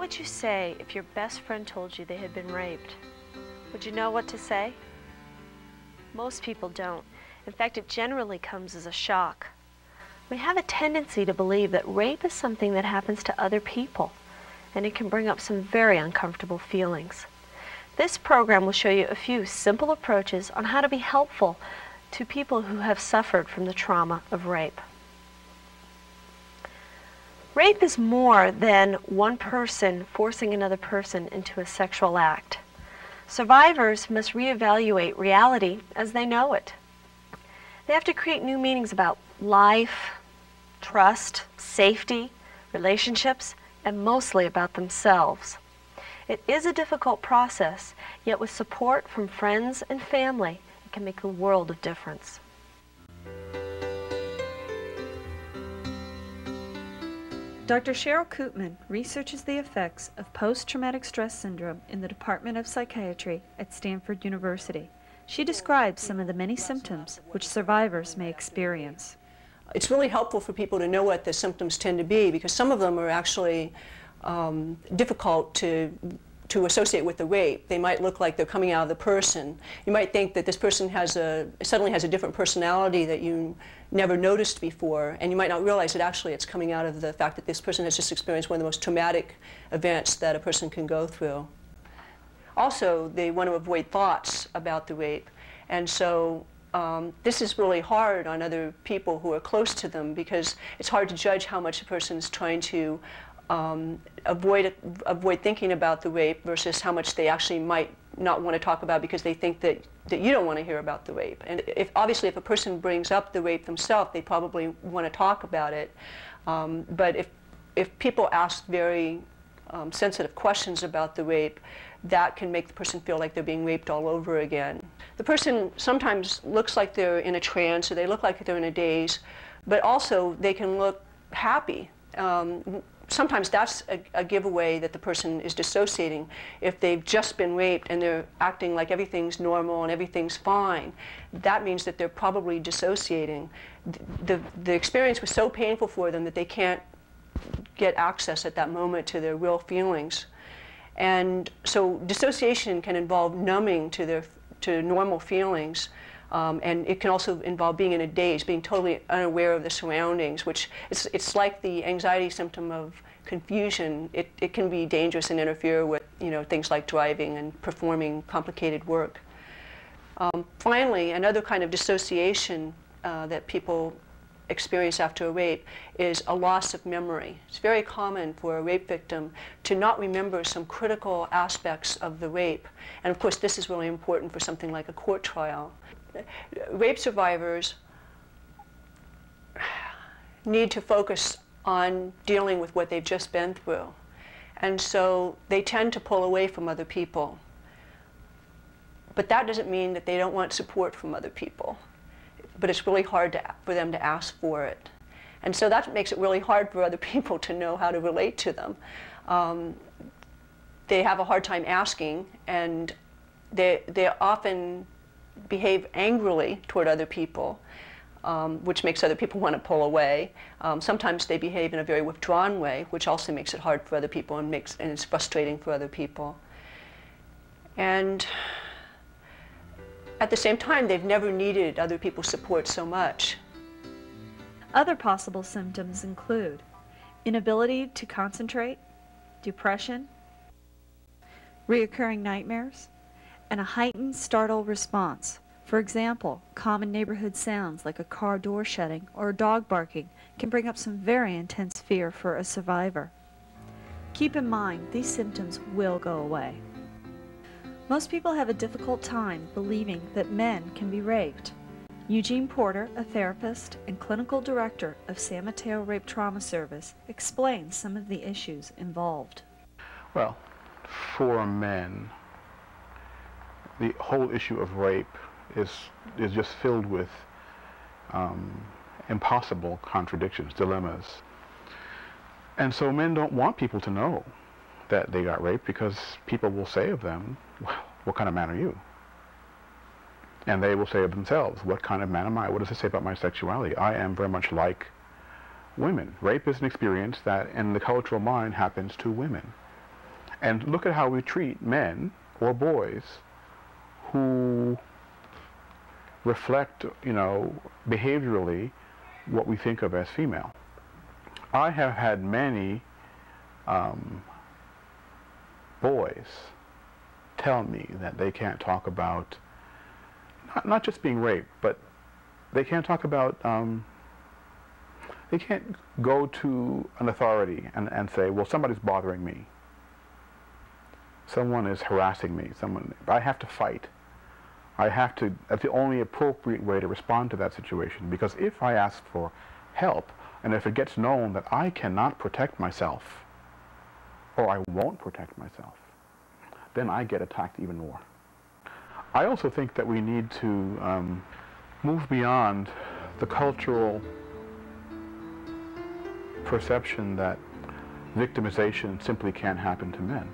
would you say if your best friend told you they had been raped? Would you know what to say? Most people don't. In fact, it generally comes as a shock. We have a tendency to believe that rape is something that happens to other people, and it can bring up some very uncomfortable feelings. This program will show you a few simple approaches on how to be helpful to people who have suffered from the trauma of rape. Rape is more than one person forcing another person into a sexual act. Survivors must reevaluate reality as they know it. They have to create new meanings about life, trust, safety, relationships, and mostly about themselves. It is a difficult process, yet with support from friends and family, it can make a world of difference. Dr. Cheryl Koopman researches the effects of post-traumatic stress syndrome in the Department of Psychiatry at Stanford University. She describes some of the many symptoms which survivors may experience. It's really helpful for people to know what the symptoms tend to be, because some of them are actually difficult to associate with the rape. They might look like they're coming out of the person. You might think that this person suddenly has a different personality that you never noticed before, and you might not realize that actually it's coming out of the fact that this person has just experienced one of the most traumatic events that a person can go through. Also, they want to avoid thoughts about the rape, and so this is really hard on other people who are close to them, because it's hard to judge how much a person is trying to avoid thinking about the rape versus how much they actually might not want to talk about because they think that you don't want to hear about the rape. And obviously if a person brings up the rape themselves, they probably want to talk about it. But if people ask very sensitive questions about the rape, that can make the person feel like they're being raped all over again. The person sometimes looks like they're in a trance, or they look like they're in a daze, but also they can look happy. Sometimes that's a giveaway that the person is dissociating. If they've just been raped and they're acting like everything's normal and everything's fine, that means that they're probably dissociating. The experience was so painful for them that they can't get access at that moment to their real feelings. And so dissociation can involve numbing to normal feelings. And it can also involve being in a daze, being totally unaware of the surroundings, which it's like the anxiety symptom of confusion. It can be dangerous and interfere with things like driving and performing complicated work. Finally, another kind of dissociation that people experience after a rape is a loss of memory. It's very common for a rape victim to not remember some critical aspects of the rape. And of course, this is really important for something like a court trial. Rape survivors need to focus on dealing with what they've just been through. And so they tend to pull away from other people. But that doesn't mean that they don't want support from other people. But it's really hard for them to ask for it. And so that makes it really hard for other people to know how to relate to them. They have a hard time asking, and they often behave angrily toward other people, which makes other people want to pull away. Sometimes they behave in a very withdrawn way, which also makes it hard for other people and it's frustrating for other people. And at the same time, they've never needed other people's support so much. Other possible symptoms include inability to concentrate, depression, reoccurring nightmares, and a heightened startle response. For example, common neighborhood sounds like a car door shutting or a dog barking can bring up some very intense fear for a survivor. Keep in mind, these symptoms will go away. Most people have a difficult time believing that men can be raped. Eugene Porter, a therapist and clinical director of San Mateo Rape Trauma Service, explains some of the issues involved. Well, for men, the whole issue of rape is just filled with impossible contradictions, dilemmas. And so men don't want people to know that they got raped, because people will say of them, well, what kind of man are you? And they will say of themselves, what kind of man am I? What does it say about my sexuality? I am very much like women. Rape is an experience that in the cultural mind happens to women. And look at how we treat men or boys who reflect, you know, behaviorally what we think of as female. I have had many boys tell me that they can't talk about not just being raped, but they can't talk about, they can't go to an authority and say, well, somebody's bothering me. Someone is harassing me. I have to fight. That's the only appropriate way to respond to that situation, because if I ask for help, and if it gets known that I cannot protect myself, or I won't protect myself, then I get attacked even more. I also think that we need to move beyond the cultural perception that victimization simply can't happen to men.